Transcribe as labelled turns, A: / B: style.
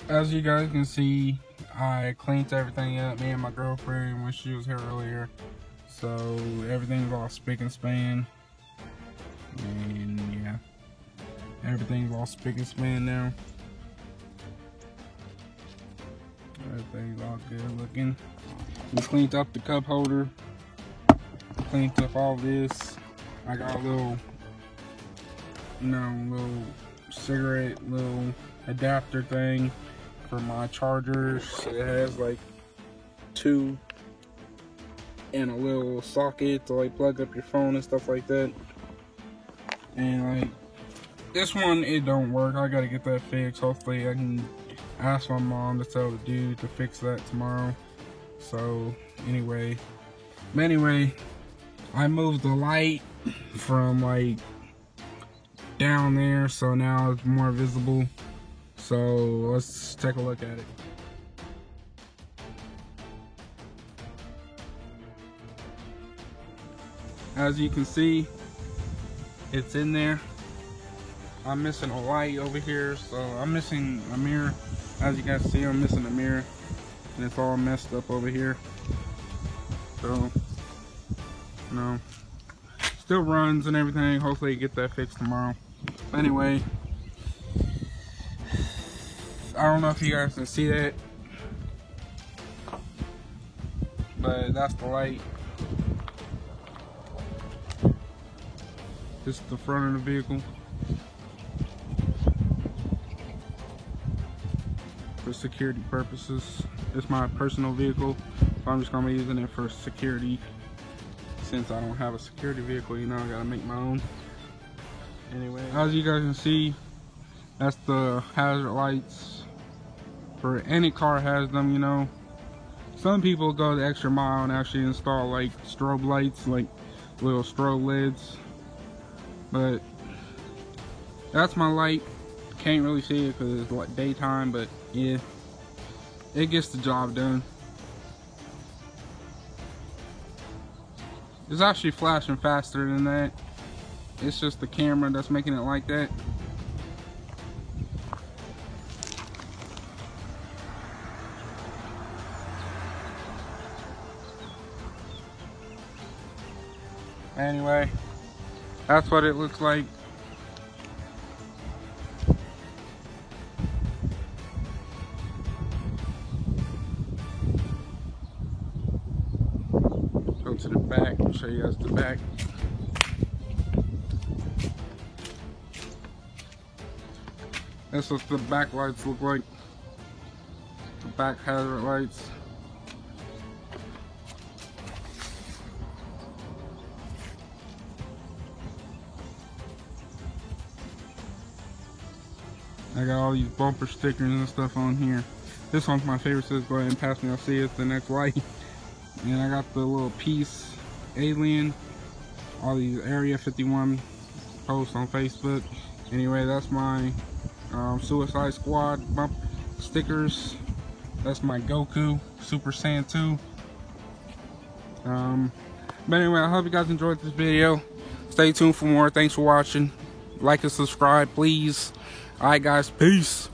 A: As you guys can see, I cleaned everything up, me and my girlfriend, when she was here earlier. So everything's all spick and span. And yeah, everything's all spick and span now. Everything's all good looking. We cleaned up the cup holder. Cleaned up all this. I got a little, little cigarette, little adapter thing for my chargers. It has like 2 and a little socket to like plug up your phone and stuff like that. And like this one, it don't work. I gotta get that fixed. Hopefully I can ask my mom to tell the dude to fix that tomorrow. So anyway, I moved the light from like down there, so now it's more visible. So let's take a look at it. As you can see, it's in there. I'm missing a light over here, so I'm missing a mirror. As you guys see, I'm missing a mirror, and it's all messed up over here. So, still runs and everything. Hopefully get that fixed tomorrow. Anyway, I don't know if you guys can see that, but that's the light. This is the front of the vehicle. For security purposes. It's my personal vehicle, so I'm just gonna be using it for security. Since I don't have a security vehicle, I gotta make my own. Anyway, as you guys can see, that's the hazard lights. For any car has them, Some people go the extra mile and actually install like strobe lights, like little strobe lids. But that's my light. Can't really see it because it's like daytime, but yeah, it gets the job done. It's actually flashing faster than that. It's just the camera that's making it like that. Anyway, that's what it looks like. Go to the back, I'll show you guys the back. That's what the back lights look like. The back hazard lights. I got all these bumper stickers and stuff on here. This one's my favorite, says go ahead and pass me, I'll see you at the next light. And I got the little Peace Alien, all these Area 51 posts on Facebook. Anyway, that's my Suicide Squad bump stickers. That's my Goku Super Saiyan 2. But anyway, I hope you guys enjoyed this video. Stay tuned for more. Thanks for watching. Like and subscribe, please. Alright guys, peace.